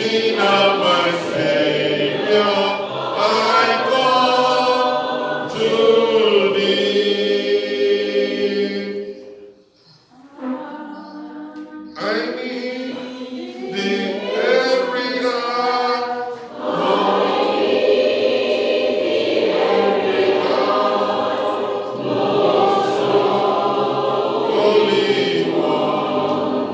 me now, my Savior, I come to thee. I need thee every hour. Holy One,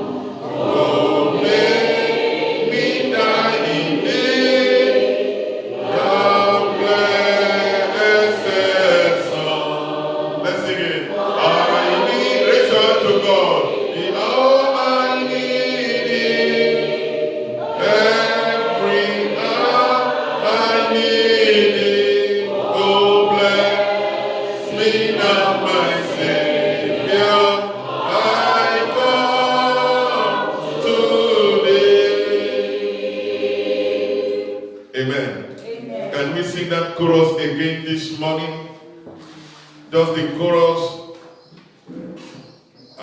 oh, make me thine in thee, thou blessed Son. Let's sing it. I need, raise your hand to God. All I need is every hour I need thee. Oh, bless me now, my Savior. I come to thee. Amen. Can we sing that chorus again this morning? Just the chorus. I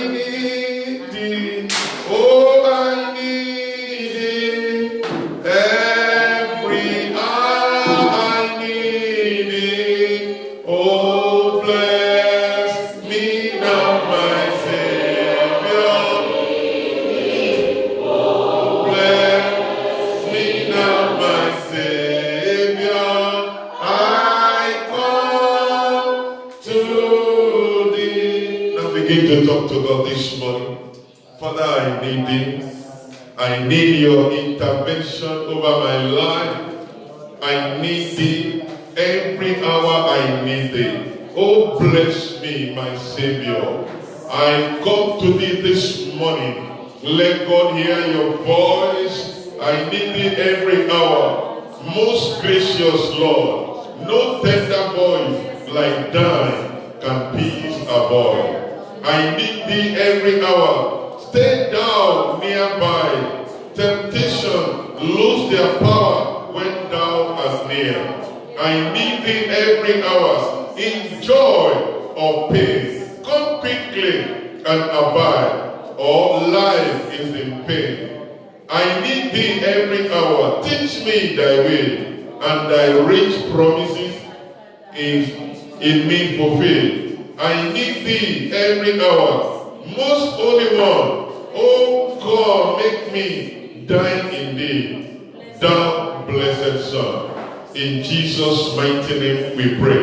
need thee, oh, I need thee, every hour I need thee, oh, bless me now, my Savior, oh, bless me now, my Savior, I come to thee. Now begin to talk to God this morning. Father, I need thee. I need your intervention over my life. I need thee. Every hour I need thee. Oh, bless me, my Savior. I come to thee this morning. Let God hear your voice. I need thee every hour. Most gracious Lord, no tender voice like thine can peace avoid. I need thee every hour. Stay down nearby. Temptation lose their power when thou art near. I need thee every hour. In joy or pain, come quickly and abide. Or life is in pain. I need thee every hour. Teach me thy way, and thy rich promises is in me fulfilled. I need thee every hour. Most Holy One, oh God, make me dine in thee, thou blessed Son. In Jesus' mighty name we pray.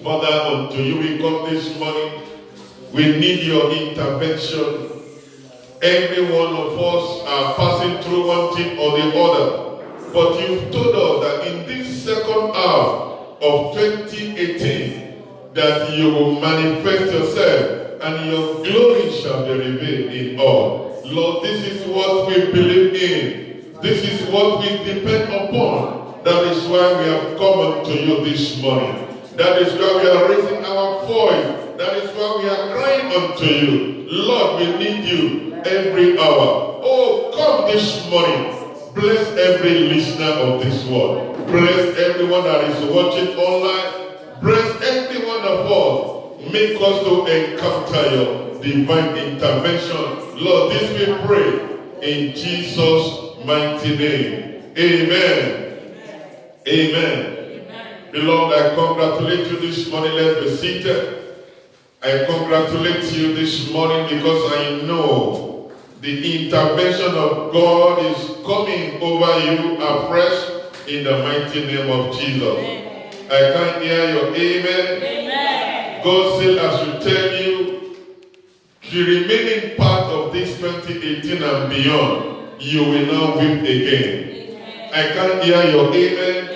Father, unto you we come this morning. We need your intervention. Every one of us are passing through one thing or the other. But you've told us that in this second half of 2018, that you will manifest yourself and your glory shall be revealed in all. Lord, this is what we believe in. This is what we depend upon. That is why we have come unto you this morning. That is why we are raising our voice. That is why we are crying unto you. Lord, we need you every hour. Oh, come this morning. Bless every listener of this word. Bless everyone that is watching online. Bless every one of us. Make us to encounter your divine intervention. Lord, this we pray in Jesus' mighty name. Amen. Amen. Beloved, I congratulate you this morning. Let's be seated. I congratulate you this morning because I know the intervention of God is coming over you afresh in the mighty name of Jesus. I can't hear your amen. Amen. God said I should tell you the remaining part of this 2018 and beyond, you will not weep again. Amen. I can't hear your amen.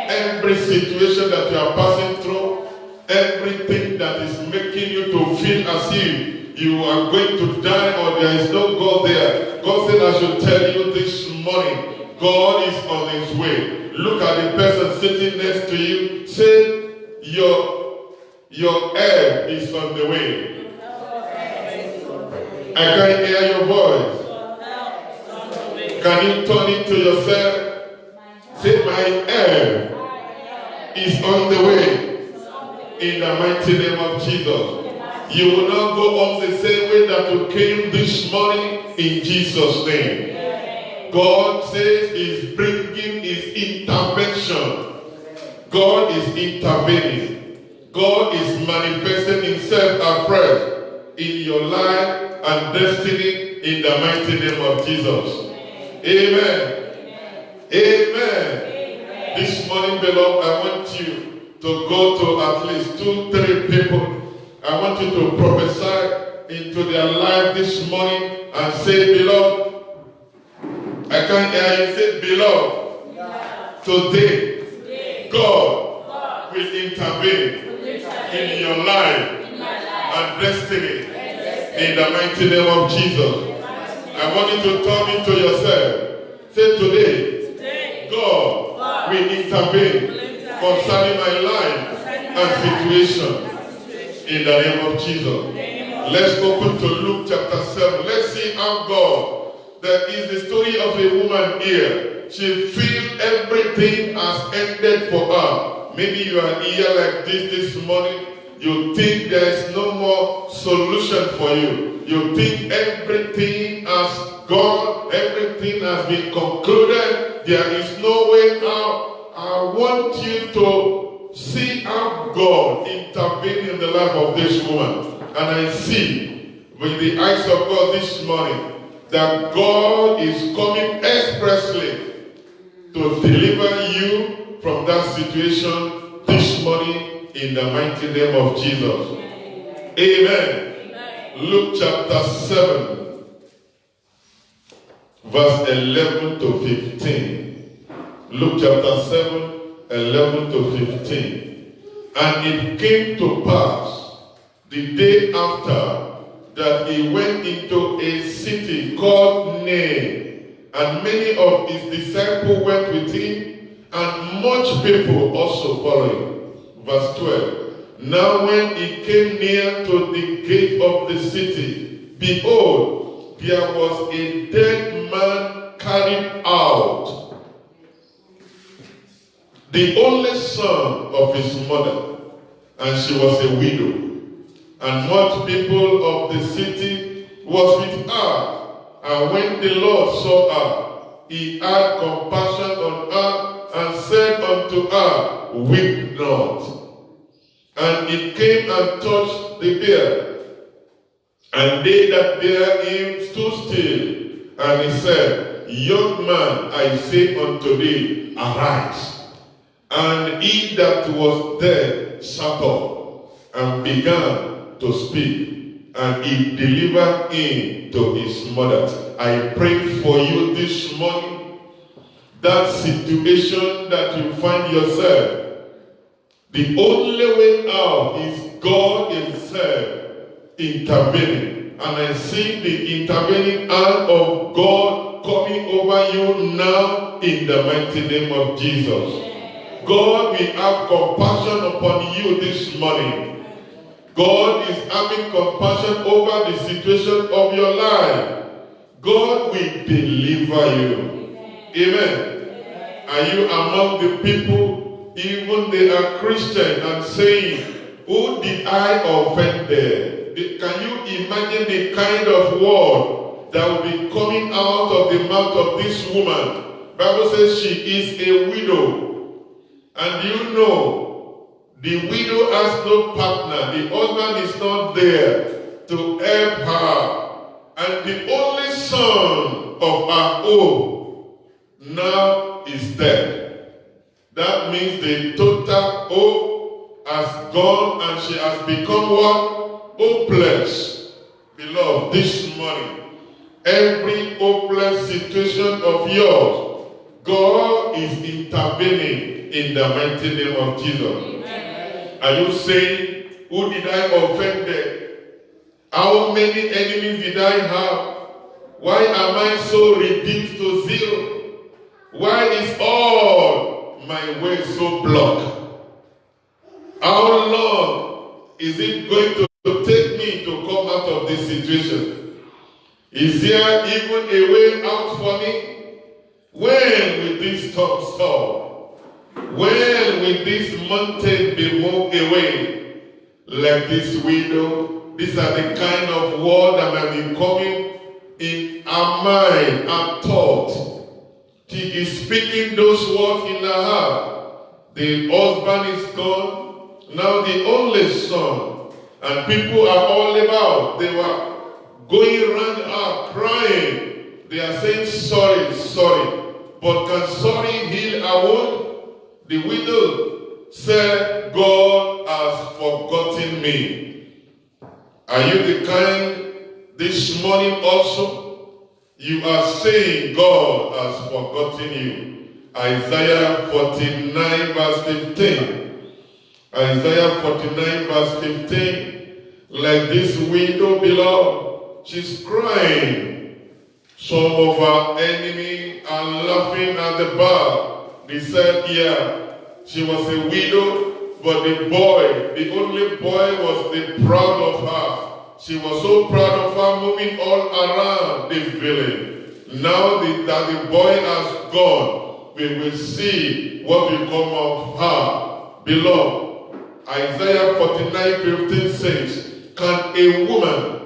Every situation that you are passing through, everything that is making you to feel as if you are going to die or there is no God there, God said I should tell you this morning, God is on his way. Look at the person sitting next to you. Say, your help is on the way. I can't hear your voice. Can you turn it to yourself? Say, my help is on the way. In the mighty name of Jesus. You will not go on the same way that you came this morning in Jesus' name. God says He's bringing His intervention. God is intervening. God is manifesting Himself afresh in your life and destiny in the mighty name of Jesus. Amen. Amen. This morning, beloved, I want you to go to at least 2-3 people. I want you to prophesy into their life this morning and say, beloved, I can't hear you say, beloved, today, God will intervene in your life and destiny in the mighty name of Jesus. I want you to turn into yourself. Say, today, God will intervene concerning my life and situation in the name of Jesus. Let's open to Luke chapter 7. Let's see how God, that is the story of a woman here. She feels everything has ended for her. Maybe you are here like this morning. You think there is no more solution for you. You think everything has gone, everything has been concluded. There is no way out. I want you to see how God intervened in the life of this woman. And I see with the eyes of God this morning that God is coming expressly to deliver you from that situation this morning in the mighty name of Jesus. Amen. Luke chapter 7, verse 11 to 15. Luke chapter 7, 11 to 15. And it came to pass the day after that he went into a city called Nain, and many of his disciples went with him, and much people also followed. Verse 12. Now when he came near to the gate of the city, behold, there was a dead man carried out, the only son of his mother, and she was a widow. And much people of the city was with her. And when the Lord saw her, he had compassion on her and said unto her, weep not. And he came and touched the bier. And they that bare him stood still. And he said, young man, I say unto thee, arise. And he that was dead sat up and began to speak, and he delivered him to his mother. I pray for you this morning, that situation that you find yourself, the only way out is God himself intervening. And I see the intervening hand of God coming over you now in the mighty name of Jesus. God will have compassion upon you this morning. God is having compassion over the situation of your life. God will deliver you. Amen. Are you among the people, even they are Christian, and saying, who did I offend there? Can you imagine the kind of word that will be coming out of the mouth of this woman? The Bible says she is a widow. And you know, the widow has no partner. The husband is not there to help her. And the only son of her own now is dead. That means the total hope has gone and she has become what? Hopeless. Beloved, this morning, every hopeless situation of yours, God is intervening in the mighty name of Jesus. Are you saying, who did I offend there? How many enemies did I have? Why am I so reduced to zero? Why is all my way so blocked? How long is it going to take me to come out of this situation? Is there even a way out for me? When will this storm stop? When will this mountain be moved away? Like this widow, these are the kind of words that might be coming in our mind, our thoughts. she is speaking those words in her heart. The husband is gone, now the only son, and people are all about. They were going around her crying. They are saying, sorry, sorry. But can sorry heal a wound? The widow said, God has forgotten me. Are you the kind this morning also? You are saying God has forgotten you. Isaiah 49 verse 15. Isaiah 49 verse 15. Like this widow, beloved, she's crying. Some of our enemies are laughing at the bar. They said, yeah, she was a widow, but the boy, the only boy, was proud of her. She was so proud of her, moving all around the village. Now that the boy has gone, we will see what will come of her. Beloved, Isaiah 49:15 says, can a woman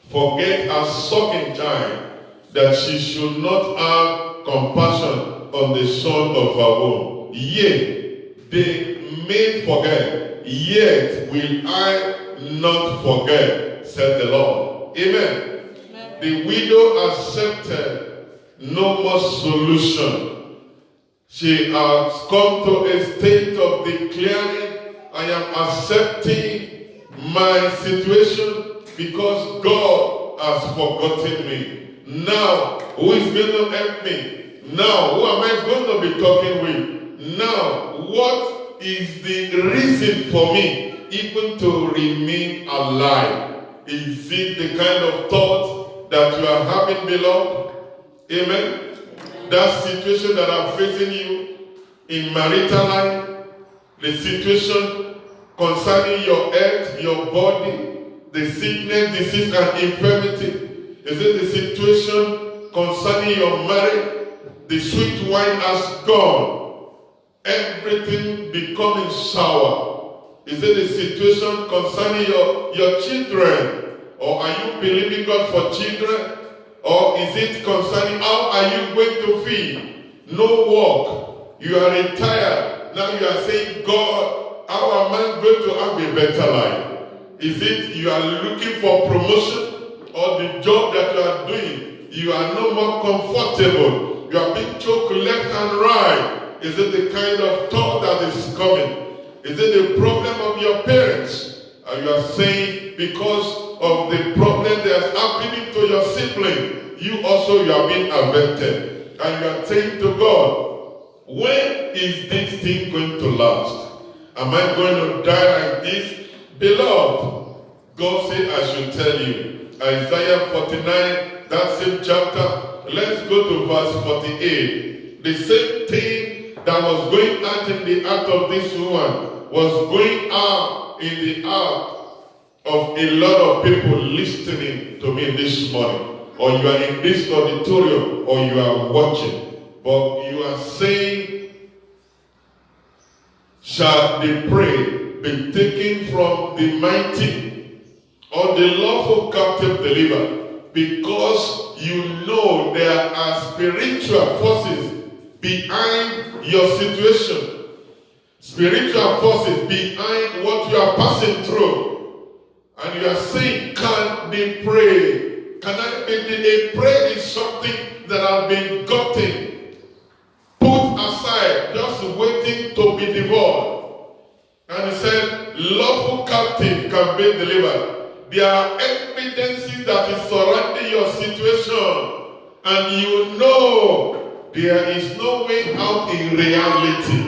forget her sucking child, that she should not have compassion on the son of her womb? Yea, they may forget, yet will I not forget, said the Lord. Amen. Amen. The widow accepted no more solution. She has come to a state of declaring, I am accepting my situation because God has forgotten me. Now, who is going to help me? Now, who am I going to be talking with? Now, what is the reason for me even to remain alive? Is it the kind of thought that you are having, beloved? Amen? That situation that I'm facing you in marital life, the situation concerning your health, your body, the sickness, disease, and infirmity. Is it the situation concerning your marriage? The sweet wine has gone. Everything becoming sour. Is it the situation concerning your children? Or are you believing God for children? Or is it concerning how are you going to feed? No work. You are retired. Now you are saying, God, how am I going to have a better life? Is it you are looking for promotion? Or the job that you are doing, you are no more comfortable. You are being choked left and right. Is it the kind of thought that is coming? Is it the problem of your parents? And you are saying because of the problem that is happening to your sibling, you are being affected. And you are saying to God, when is this thing going to last? Am I going to die like this? Beloved, God said I should tell you. Isaiah 49, that same chapter, let's go to verse 48. The same thing that was going out in the heart of this woman was going out in the heart of a lot of people listening to me this morning. Or you are in this auditorium, or you are watching. But you are saying, shall the prey be taken from the mighty, or the lawful captive delivered? Because you know there are spiritual forces behind your situation. Spiritual forces behind what you are passing through. And you are saying, can they pray? Can I be a prayer is something that has been gotten, put aside, just waiting to be devoured. And he said, lawful captive can be delivered. There are evidences that is surrounding your situation, and you know there is no way out in reality.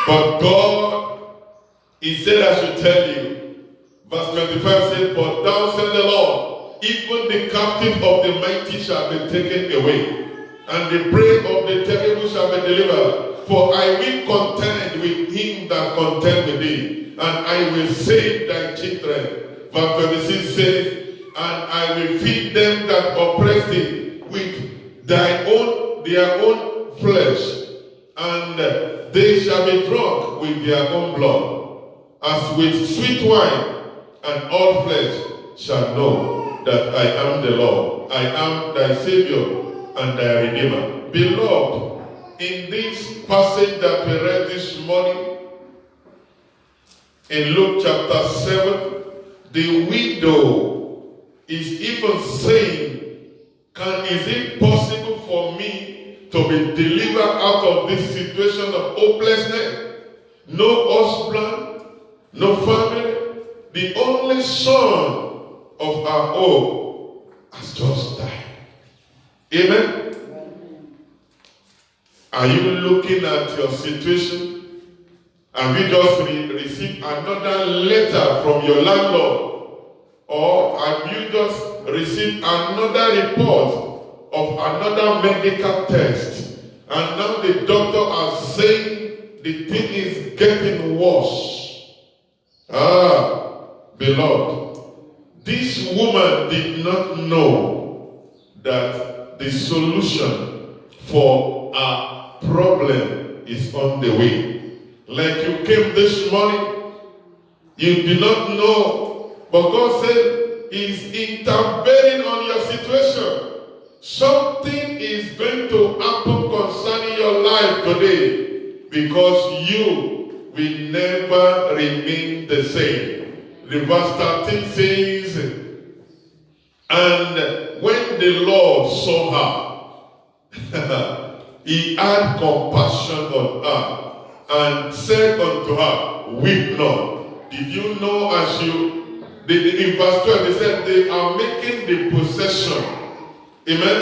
But God, He said I should tell you. Verse 25 says, but thou said the Lord, even the captive of the mighty shall be taken away, and the prey of the terrible shall be delivered. For I will contend with him that contend with thee, and I will save thy children. Verse 26 says, and I will feed them that oppress thee with their own flesh, and they shall be drunk with their own blood, as with sweet wine, and all flesh shall know that I am the Lord. I am thy Savior, and thy Redeemer. Beloved, in this passage that we read this morning, in Luke chapter 7, the widow is even saying, is it possible for me to be delivered out of this situation of hopelessness? No husband, no family. The only son of our own has just died. Amen? Are you looking at your situation? Have you just received another letter from your landlord? Or have you just received another report of another medical test? And now the doctor is saying the thing is getting worse. Beloved, this woman did not know that the solution for our problem is on the way. Like you came this morning, you did not know, but God said He's intervening on your situation. Something is going to happen concerning your life today, because you will never remain the same. The verse 13 says, and when the Lord saw her, He had compassion on her, and said unto her, weep not. Did you know as you, in verse 12, they said they are making the possession. Amen?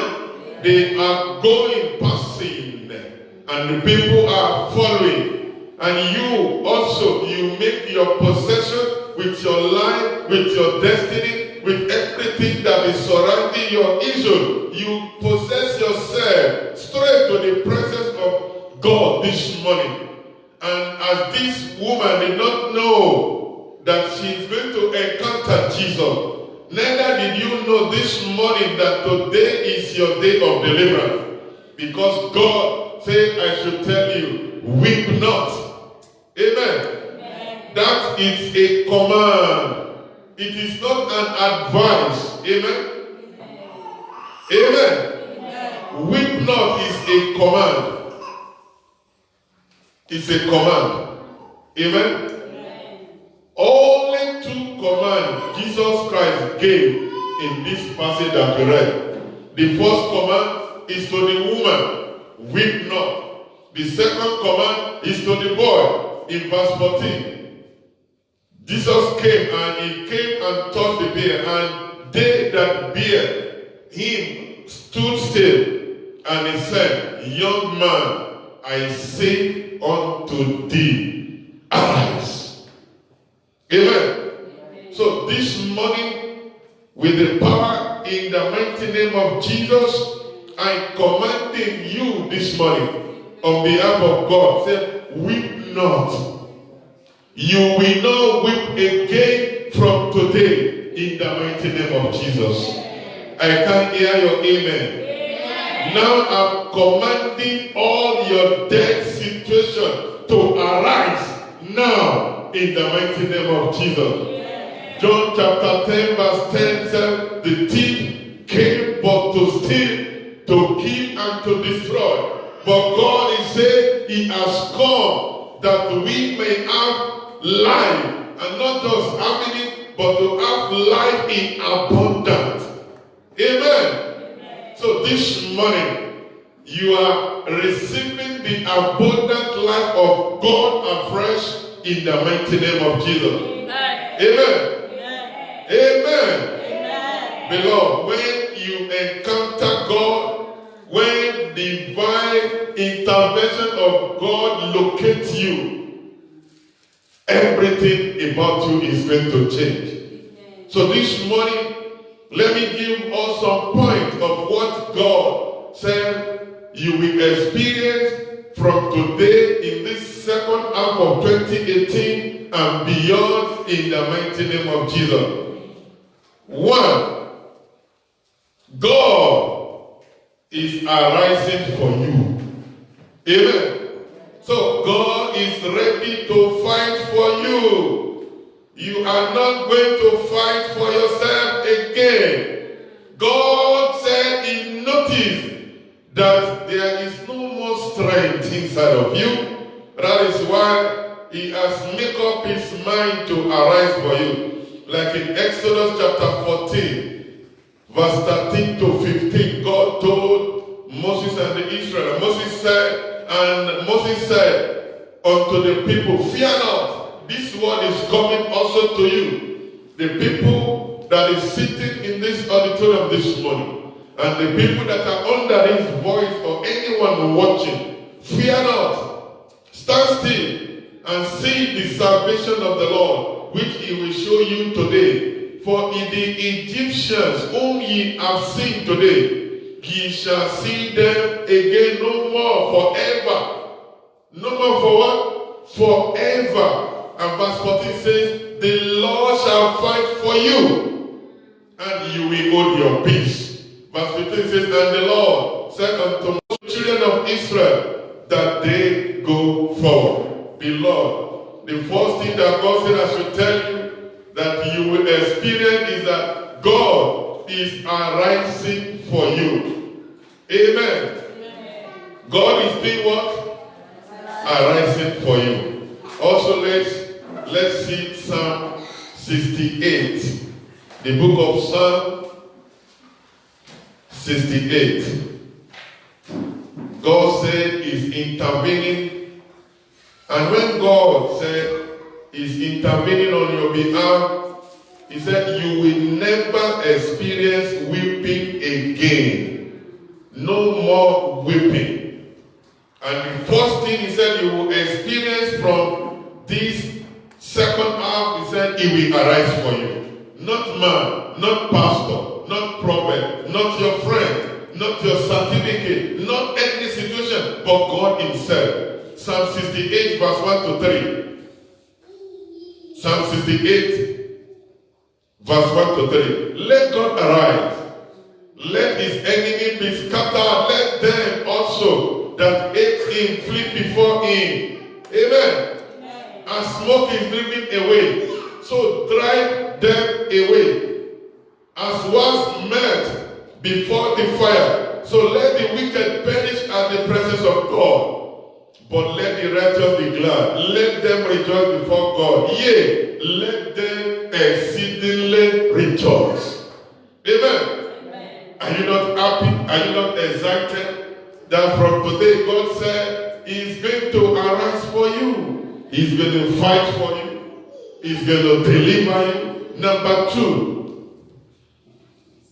They are going, passing, and the people are following. And you also, you make your possession with your life, with your destiny, with everything that is surrounding your issue. You possess yourself straight to the presence of God this morning. And as this woman did not know that she is going to encounter Jesus, neither did you know this morning that today is your day of deliverance. Because God said, I should tell you, weep not. Amen. Amen. That is a command. It is not an advice. Amen. Amen. Amen. Weep not is a command. It's a command. Amen? Amen. Only two commands Jesus Christ gave in this passage that we read. The first command is to the woman, weep not. The second command is to the boy in verse 14. Jesus came and He came and touched the bier, and they that bear Him stood still, and He said, young man, I say unto thee, arise. Amen. So this morning, with the power in the mighty name of Jesus, I commanding you this morning on behalf of God, say, weep not. You will not weep again from today in the mighty name of Jesus. I can't hear your amen. Now I'm commanding all your dead situation to arise now in the mighty name of Jesus. John chapter 10 verse 10 said, the thief came but to steal, to kill, and to destroy. But God is saying He has come that we may have life, and not just having it, but to have life in abundance. Amen. So this morning, you are receiving the abundant life of God afresh in the mighty name of Jesus. Amen. Amen. Amen. Amen. Beloved, when you encounter God, when divine intervention of God locates you, everything about you is going to change. So this morning, let me give us some point of what God said you will experience from today in this second half of 2018 and beyond in the mighty name of Jesus. 1. God is arising for you. Amen. So God is ready to fight for you. You are not going to fight for yourself again. God said He noticed that there is no more strength inside of you. That is why he has made up his mind to arise for you. Like in Exodus chapter 14, verse 13 to 15, God told Moses and the Israelites, Moses said unto the people, fear not, this word is coming also to you. The people that is sitting in this auditorium this morning, and the people that are under his voice, or anyone watching, fear not, stand still and see the salvation of the Lord, which he will show you today. For in the Egyptians whom ye have seen today, ye shall see them again no more forever. No more for what? Forever. And verse 14 says, the Lord shall fight for you, and you will hold your peace. Verse 15 says, and the Lord said unto the children of Israel that they go forward. Beloved, the first thing that God said I should tell you that you will experience is that God is arising for you. Amen. God is doing what? Arising for you. Also, let's see Psalm 68. The book of Psalm 68. God said he's intervening. And when God said he's intervening on your behalf, he said you will never experience weeping again. No more weeping. And the first thing he said you will experience from this second half, he said he will arise for you. Not man, not pastor, not prophet, not your friend, not your certificate, not any situation, but God himself. Psalm 68 verse 1 to 3. Psalm 68 verse 1 to 3. Let God arise. Let his enemy be scattered. Let them also that hate him flee before him. Amen. And smoke is driven away. So drive them away. As was melt before the fire. So let the wicked perish at the presence of God. But let the righteous be glad. Let them rejoice before God. Yea, let them exceedingly rejoice. Amen. Are you not happy? Are you not excited that from today God said he's going to arise for you? He's going to fight for you. He's going to deliver you. Number 2,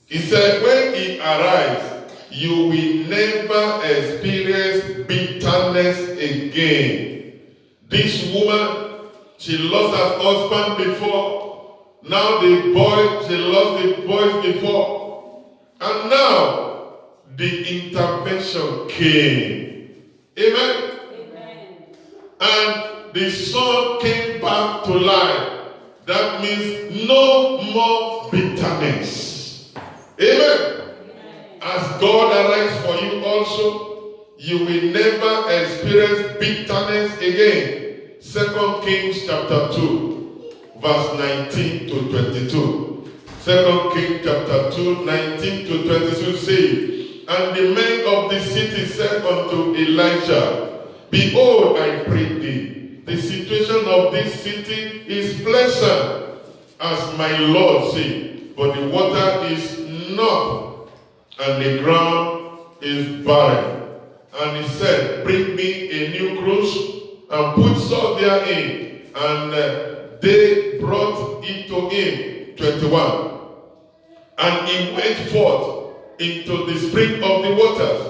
he said when he arises, you will never experience bitterness again. This woman, she lost her husband before. Now she lost the boys before. And now, the intervention came. Amen? Amen. And the son came back to life. That means no more bitterness. Amen? As God arises for you also, you will never experience bitterness again. 2 Kings chapter 2, verse 19 to 22. 2 Kings chapter 2, 19 to 22 says, and the men of the city said unto Elisha, behold, I pray thee, the situation of this city is pleasant, as my Lord said, but the water is not, and the ground is barren. And he said, bring me a new cruse, and put salt therein. And they brought it to him. 21. And he went forth into the spring of the waters,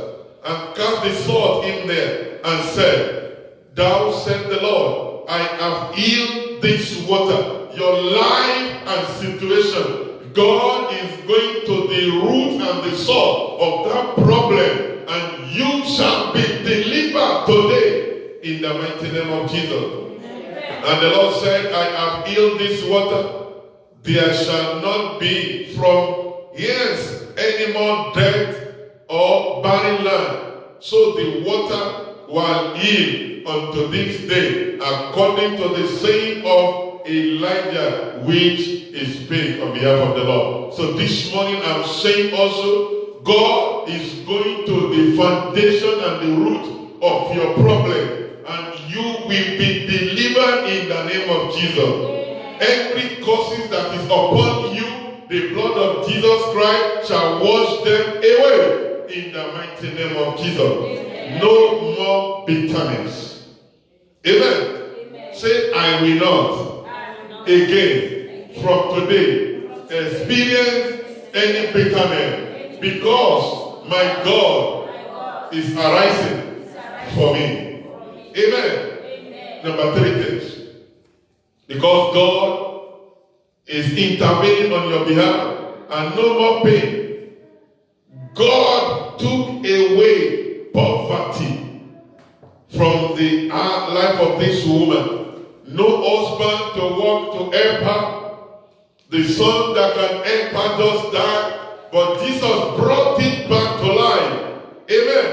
and cast the salt in there, and said, thou said the Lord, I have healed this water. Your life and situation, God is going to the root and the source of that problem, and you shall be delivered today in the mighty name of Jesus. Amen. And the Lord said, I have healed this water. There shall not be from hence any more death or barren land. So the water will yield unto this day, according to the saying of Elijah, which is spake on behalf of the Lord. So this morning I'm saying also, God is going to the foundation and the root of your problem, and you will be delivered in the name of Jesus. Every curses that is upon you, the blood of Jesus Christ shall wash them away in the mighty name of Jesus. No more bitterness. Amen. Say, I will not again from today experience any bitterness, because my God is arising for me. Amen. Number 3 things. Because God is intervening on your behalf, and no more pain. God took away poverty from the life of this woman. No husband to work to help her. The son that can help her just died, but Jesus brought it back to life. Amen.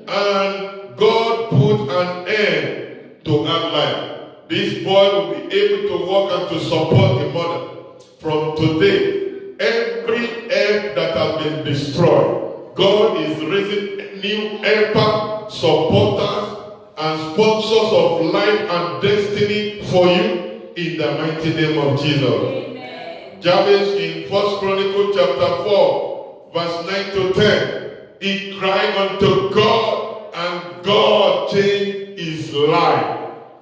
And God put an end to her life. This boy will be able to work and to support the mother. From today, every help that has been destroyed, God is raising new helpers, supporters, and sponsors of life and destiny for you in the mighty name of Jesus. Amen. Jabez in 1 Chronicles chapter 4, verse 9 to 10, he cried unto God, and God changed his life.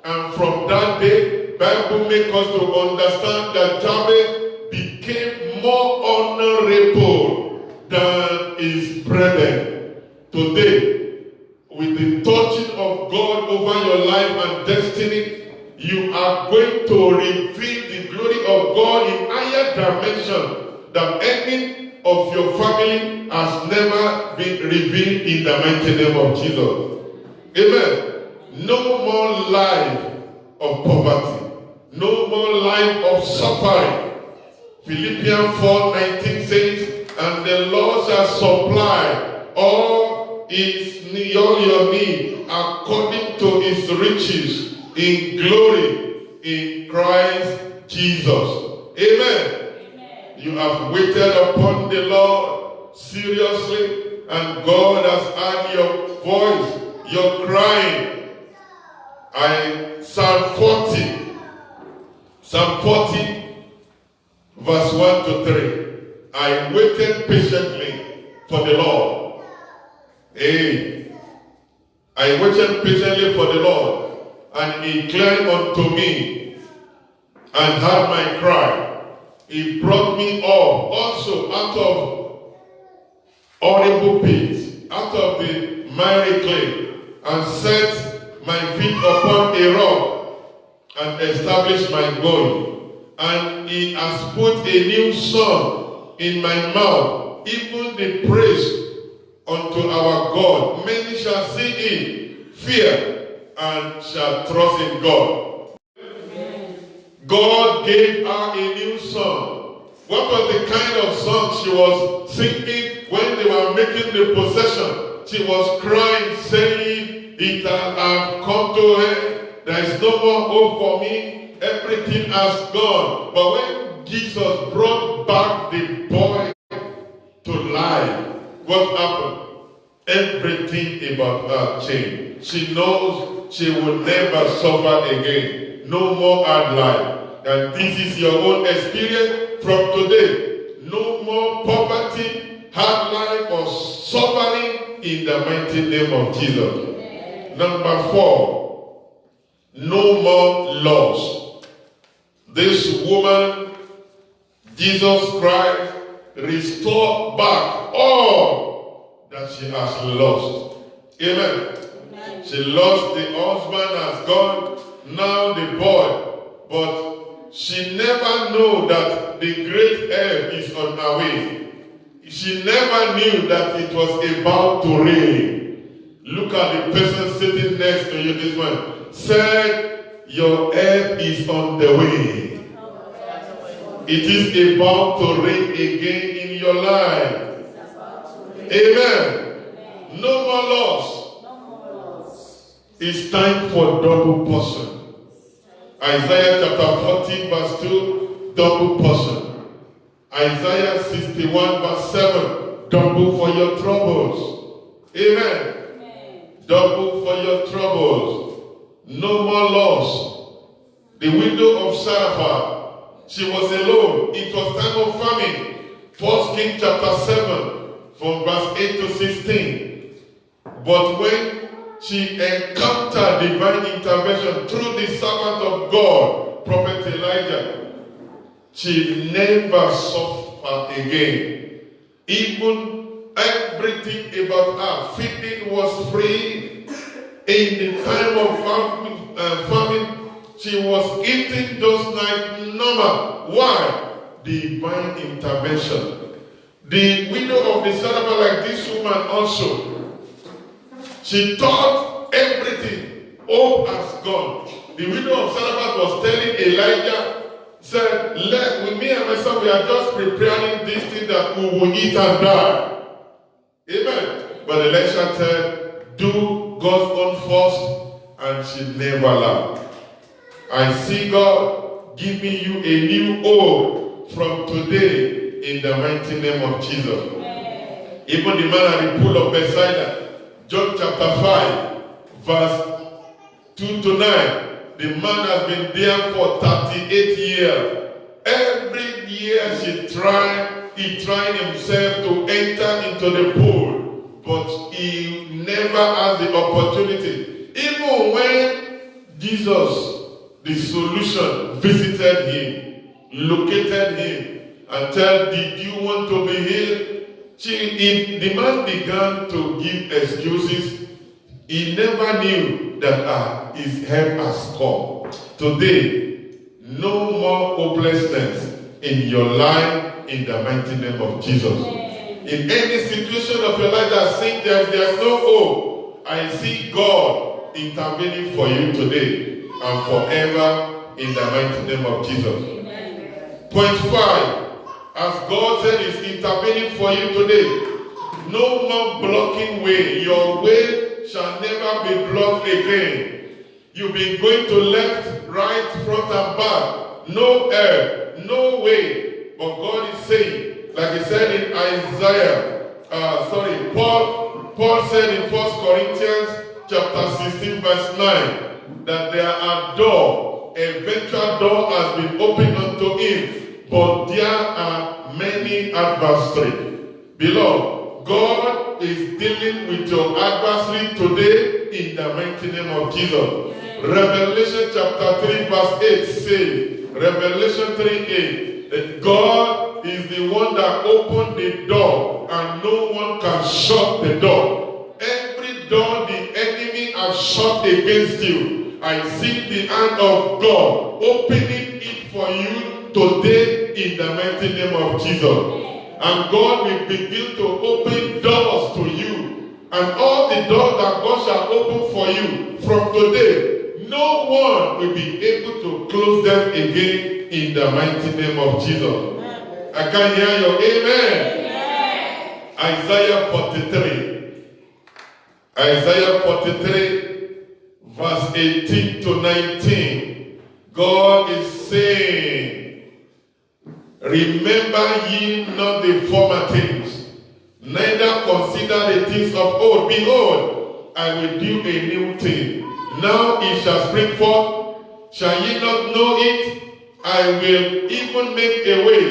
And from that day, Bible makes us to understand that Jabez became more honorable than his brethren. Today, with the touching of God over your life and destiny, you are going to reveal the glory of God in higher dimension that any of your family has never been revealed in the mighty name of Jesus. Amen. No more life of poverty. No more life of suffering. Philippians 4:19 says, and the Lord shall supply all your need according to his riches in glory in Christ Jesus. Amen. You have waited upon the Lord seriously, and God has heard your voice, your crying. Psalm 40, verse 1 to 3. I waited patiently for the Lord. Hey, I waited patiently for the Lord, and he inclined unto me and heard my cry. He brought me up also out of horrible pits, out of the miry clay, and set my feet upon a rock, and established my going. And he has put a new song in my mouth, even the praise unto our God. Many shall see him, fear, and shall trust in God. Amen. God gave her a new song. What was the kind of song she was singing when they were making the possession? She was crying, saying, it has come to her. There is no more hope for me. Everything has gone. But when Jesus brought back the boy to life, what happened? Everything about her changed. She knows she will never suffer again. No more hard life. And this is your own experience from today. No more poverty, hard life, or suffering in the mighty name of Jesus. Number 4, no more loss. This woman, Jesus Christ, restored back all that she has lost. Amen. Amen. She lost the husband, has gone, now the boy. But she never knew that the great help is on her way. She never knew that it was about to rain. Look at the person sitting next to you, this one. Said, your help is on the way. It is about to rain again in your life. Amen. No more loss. It's time for double portion. Isaiah chapter 14 verse 2, double portion. Isaiah 61 verse 7, double for your troubles. Amen. Double for your troubles. No more loss. The widow of Zarephath, she was alone. It was time of famine. 1 Kings chapter 7, from verse 8 to 16. But when she encountered divine intervention through the servant of God, Prophet Elijah, she never suffered again. Even everything about her, feeding was free. In the time of famine, she was eating those nights normal. Why? Divine intervention. The widow of the Zarephath, like this woman also, she thought everything, hope has gone. The widow of Zarephath was telling Elijah, said, with me and myself, we are just preparing this thing that we will eat and die. Amen. But Elisha said, do God's own first, and she never laughed. I see God giving you a new hope from today in the mighty name of Jesus. Amen. Even the man at the pool of Bethsaida, John chapter 5, verse 2 to 9. The man has been there for 38 years. Every year he tried himself to enter into the pool, but he never had the opportunity. Even when Jesus, the solution, visited him, located him, and said, did you want to be healed? The man began to give excuses. He never knew that his help has come. Today, no more hopelessness in your life in the mighty name of Jesus. In any situation of your life that seems there's no hope, I see God intervening for you today and forever in the mighty name of Jesus. Point 5. As God said, is intervening for you today. No more blocking way. Your way shall never be blocked again. You've been going to left, right, front, and back. No help, no way. But God is saying, like he said in Isaiah, Paul said in 1 Corinthians chapter 16, verse 9, that there are doors, a eventual door has been opened unto him, but there are many adversaries. Beloved, God is dealing with your adversary today in the mighty name of Jesus. Revelation chapter 3 verse 8 says, Revelation 3:8, that God is the one that opened the door and no one can shut the door. Every door the enemy has shut against you, I see the hand of God opening it for you today in the mighty name of Jesus. And God will begin to open doors to you. And all the doors that God shall open for you from today, no one will be able to close them again in the mighty name of Jesus. I can hear you. Amen. Isaiah 43. Isaiah 43 verse 18 to 19. God is saying, remember ye not the former things, neither consider the things of old. Behold, I will do a new thing. Now it shall spring forth. Shall ye not know it? I will even make a way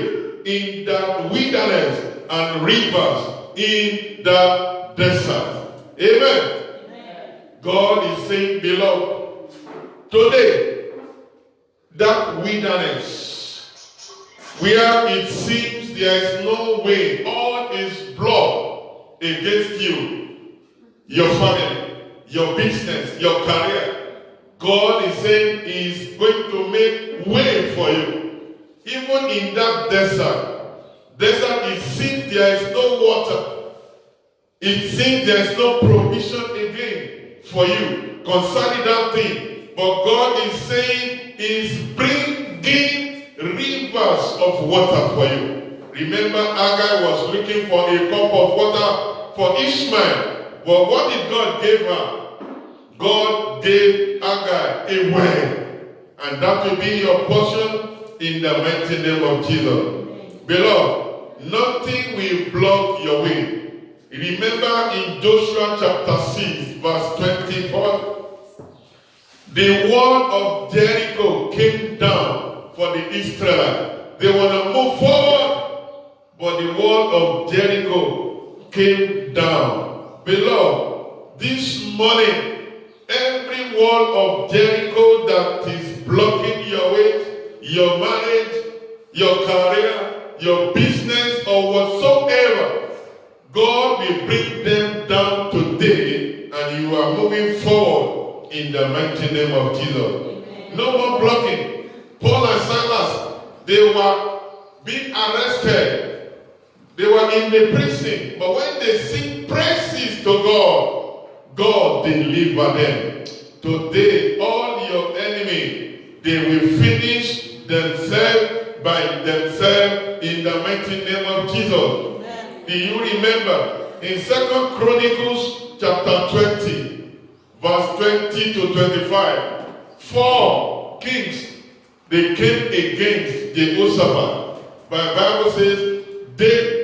in the wilderness and rivers in the desert. Amen. God is saying, beloved, today, that wilderness, where it seems there is no way, all is blocked against you, your family, your business, your career, God is saying He is going to make way for you. Even in that desert, it seems there is no water. It seems there is no provision again for you concerning that thing. But God is saying He is bringing rivers of water for you. Remember, Agar was looking for a cup of water for Ishmael. But what did God give her? God gave Agar a well. And that will be your portion in the mighty name of Jesus. Beloved, nothing will block your way. Remember in Joshua chapter 6, verse 24, the wall of Jericho came down for the Israelites. They want to move forward, but the wall of Jericho came down. Beloved, this morning, every wall of Jericho that is blocking your way, your marriage, your career, your business, or whatsoever, God will bring them down today, and you are moving forward in the mighty name of Jesus. Amen. No more blocking. Paul and Silas, they were being arrested. They were in the prison, but when they sing praises to God, God delivered them. Today, all your enemy, they will finish themselves by themselves in the mighty name of Jesus. Amen. Do you remember in 2 Chronicles chapter 20, verse 20 to 25, 4 kings, they came against Jehoshaphat. But the Bible says they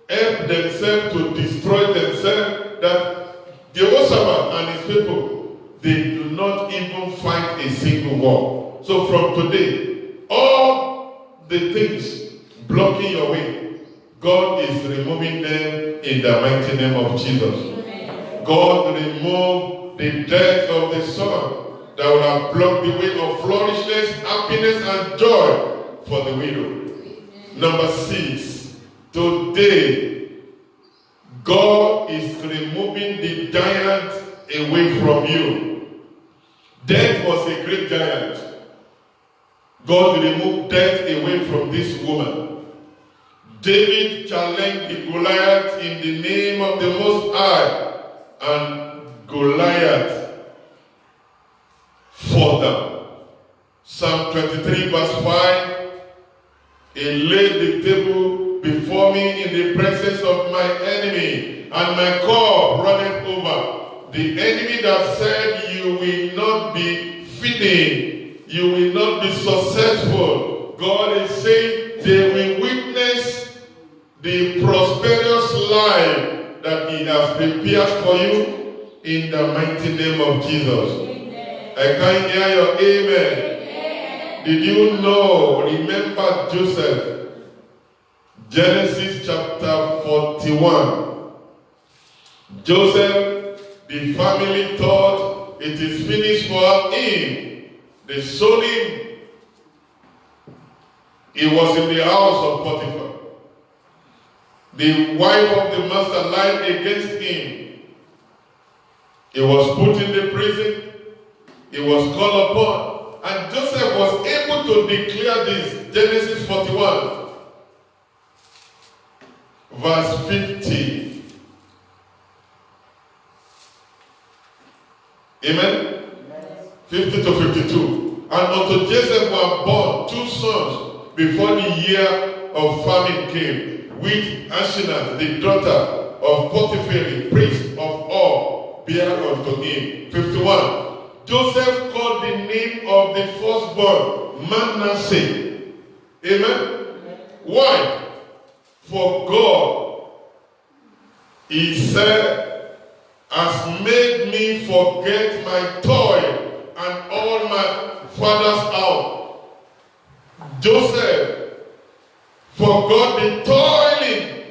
helped themselves to destroy themselves, that Jehoshaphat and his people, they do not even fight a single war. So from today, all the things blocking your way, God is removing them in the mighty name of Jesus. Amen. God remove the death of the sun that will have blocked the way of flourishness, happiness, and joy for the widow. Amen. Number 6, today, God is removing the giant away from you. Death was a great giant. God removed death away from this woman. David challenged the Goliath in the name of the Most High, and Goliath fought them. Psalm 23 verse 5, He laid the table before me in the presence of my enemy, and my cup runneth over. The enemy that said you will not be feeding, you will not be successful, God is saying they will witness the prosperous life that He has prepared for you in the mighty name of Jesus. Amen. I can't hear your amen. Amen. Did you know, remember Joseph, Genesis chapter 41. Joseph, the family thought it is finished for him. They sold him. He was in the house of Potiphar. The wife of the master lied against him. He was put in the prison. He was called upon. And Joseph was able to declare this. Genesis 41, verse 50. Amen? 50 to 52. And unto Joseph were born 2 sons before the year of famine came, which Asenath, the daughter of Potiphar, the priest of all, bare unto him. 51. Joseph called the name of the firstborn Manasseh. Amen? Why? For God, He said, has made me forget my toil and all my father's house. Joseph forgot the toiling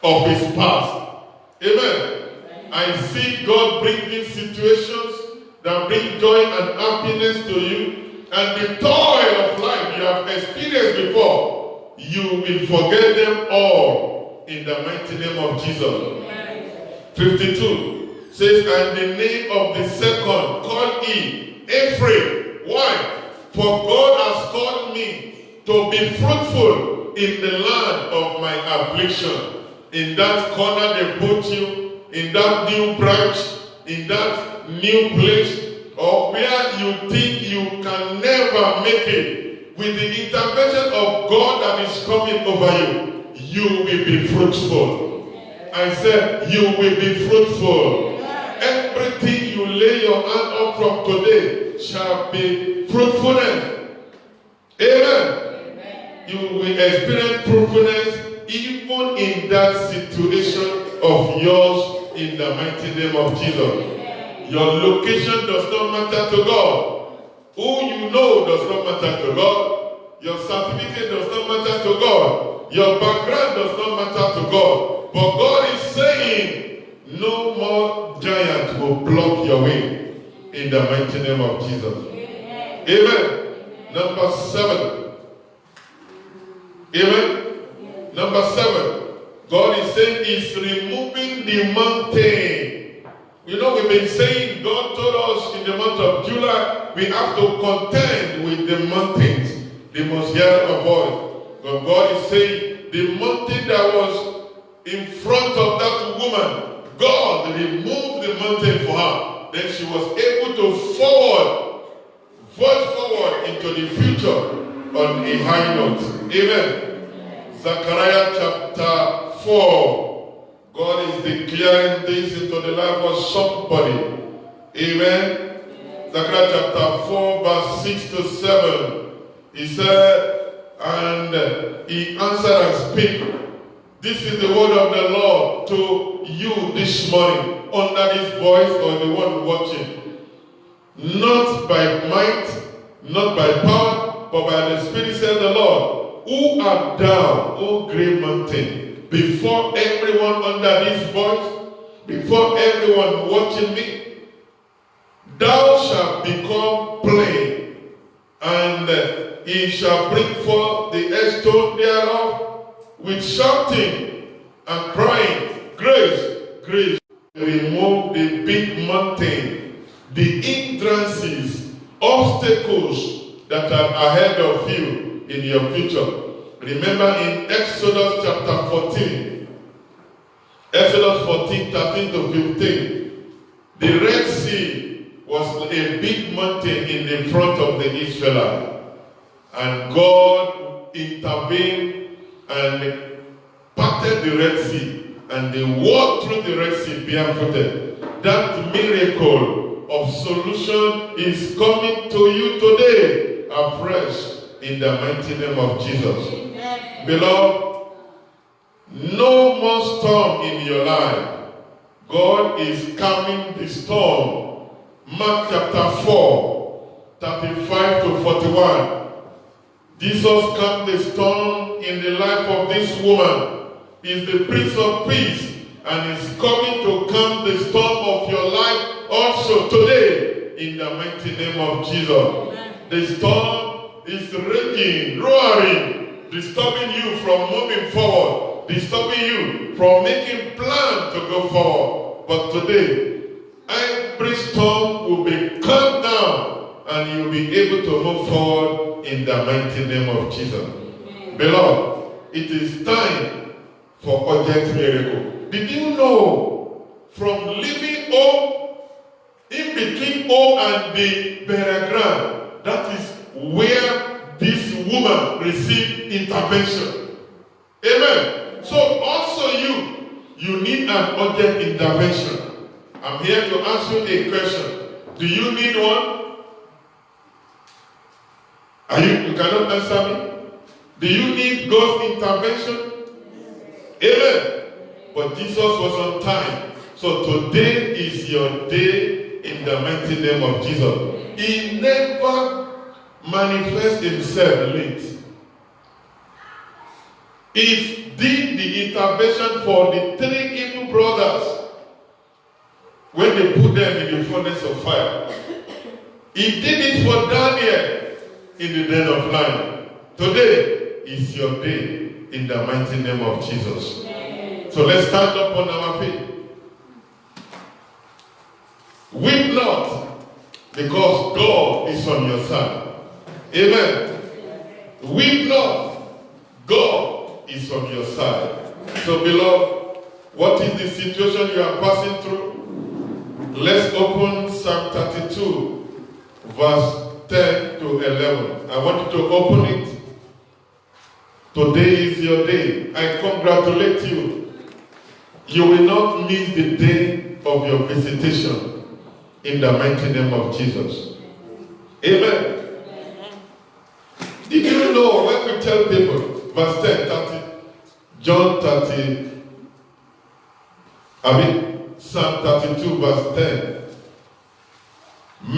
of his past. Amen. I see God bringing situations that bring joy and happiness to you, and the toil of life you have experienced before, you will forget them all in the mighty name of Jesus. 52 says, and the name of the second called he Ephraim. Why? For God has called me to be fruitful in the land of my affliction. In that corner they put you, in that new branch, in that new place, or where you think you can never make it, with the intervention of God that is coming over you, you will be fruitful. I said, you will be fruitful. Everything you lay your hand up from today shall be fruitfulness. Amen. You will experience fruitfulness even in that situation of yours, in the mighty name of Jesus. Your location does not matter to God. Who you know does not matter to God. Your certificate does not matter to God. Your background does not matter to God. But God is saying, no more giant will block your way in the mighty name of Jesus. Amen. Number 7. Amen. Number 7. God is saying he's removing the mountain. You know, we've been saying, God told us in the month of July, we have to contend with the mountains. They must hear a voice. But God is saying, the mountain that was in front of that woman, God removed the mountain for her. Then she was able to vote forward into the future on a high note. Amen. Zechariah chapter 4. God is declaring this into the life of somebody. Amen. Zechariah chapter 4 verse 6 to 7. He said, and he answered and spake. This is the word of the Lord to you this morning, under this voice or the one watching. Not by might, not by power, but by the Spirit, said the Lord. Who art thou, O great mountain? Before everyone under this voice, before everyone watching me, thou shalt become plain, and he shall bring forth the headstone thereof with shouting and crying, grace, grace. Remove the big mountain, the hindrances, obstacles that are ahead of you in your future. Remember in Exodus chapter 14, Exodus 14, 13 to 15, the Red Sea was a big mountain in the front of the Israelites. And God intervened and parted the Red Sea, and they walked through the Red Sea barefooted. That miracle of solution is coming to you today afresh in the mighty name of Jesus. Beloved, no more storm in your life. God is calming the storm. Mark chapter 4, 35 to 41. Jesus calmed the storm in the life of this woman. He is the Prince of Peace, and is coming to calm the storm of your life also today in the mighty name of Jesus. The storm is raging, roaring, disturbing you from moving forward, disturbing you from making plans to go forward. But today, every storm will be calmed down, and you'll be able to move forward in the mighty name of Jesus. Beloved, it is time for urgent miracle. Did you know from leaving home, in between home and the burial ground, that is where this woman received intervention? Amen. So also you need an urgent intervention. I'm here to ask you a question. Do you need one? You cannot answer me? Do you need God's intervention? Amen. But Jesus was on time. So today is your day in the mighty name of Jesus. He never manifests himself late. He did the intervention for the 3 Hebrew brothers when they put them in the furnace of fire. He did it for Daniel in the den of lions. Today is your day in the mighty name of Jesus. So let's stand up on our feet. Weep not, because God is on your side. Amen. Weep not, God is on your side. So beloved, what is the situation you are passing through? Let's open Psalm 32, verse 10 to 11. I want you to open it. Today is your day. I congratulate you. You will not miss the day of your visitation in the mighty name of Jesus. Amen. Did you know when we tell people, verse 10, 30, John 30, Psalm 32 verse 10.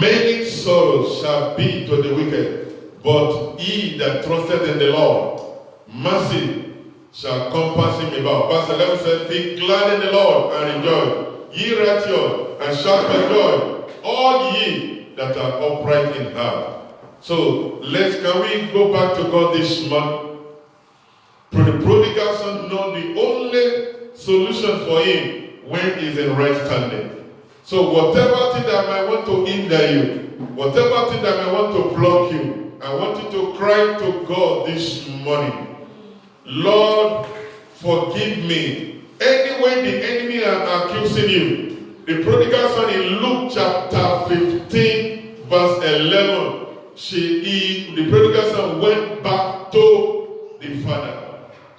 Many sorrows shall be to the wicked, but he that trusted in the Lord, mercy shall compass him about. Verse 11 says, be glad in the Lord and rejoice. Ye righteous, and shout for joy, all ye that are upright in heart. So, can we go back to God this month? To the prodigal son, know the only solution for him when he's in right standing. So, whatever thing that might want to hinder you, whatever thing that might want to block you, I want you to cry to God this morning. Lord, forgive me. Any way the enemy are accusing you. The prodigal son in Luke chapter 15 verse 11. The prodigal son went back to the father,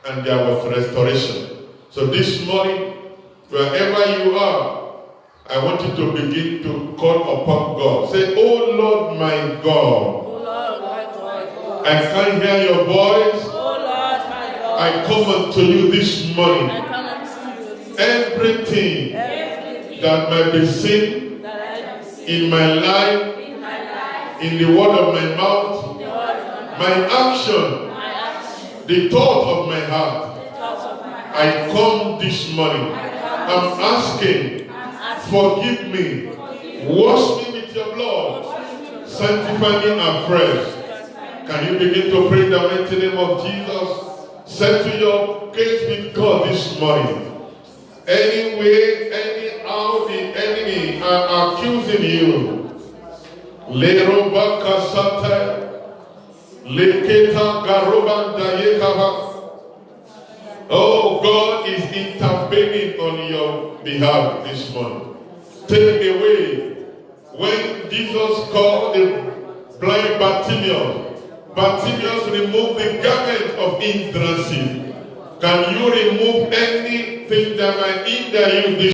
and there was restoration. So this morning, wherever you are, I want you to begin to call upon God. Say, oh Lord my God, I can't hear your voice. I come unto you this morning. Everything that might be seen in my life, in the word of my mouth, my action, the thought of my heart, I come this morning. I'm asking, forgive me, wash me with your blood, sanctify me afresh. Can you begin to pray in the mighty name of Jesus? Settle your case with God this morning. Anyway, anyhow the enemy are accusing you. Leroba kasata, leketa garoba dayekava. Oh, God is intervening on your behalf this morning. Take away. When Jesus called the blind Bartimaeus removed the garment of hindrance. Can you remove anything that might hinder you this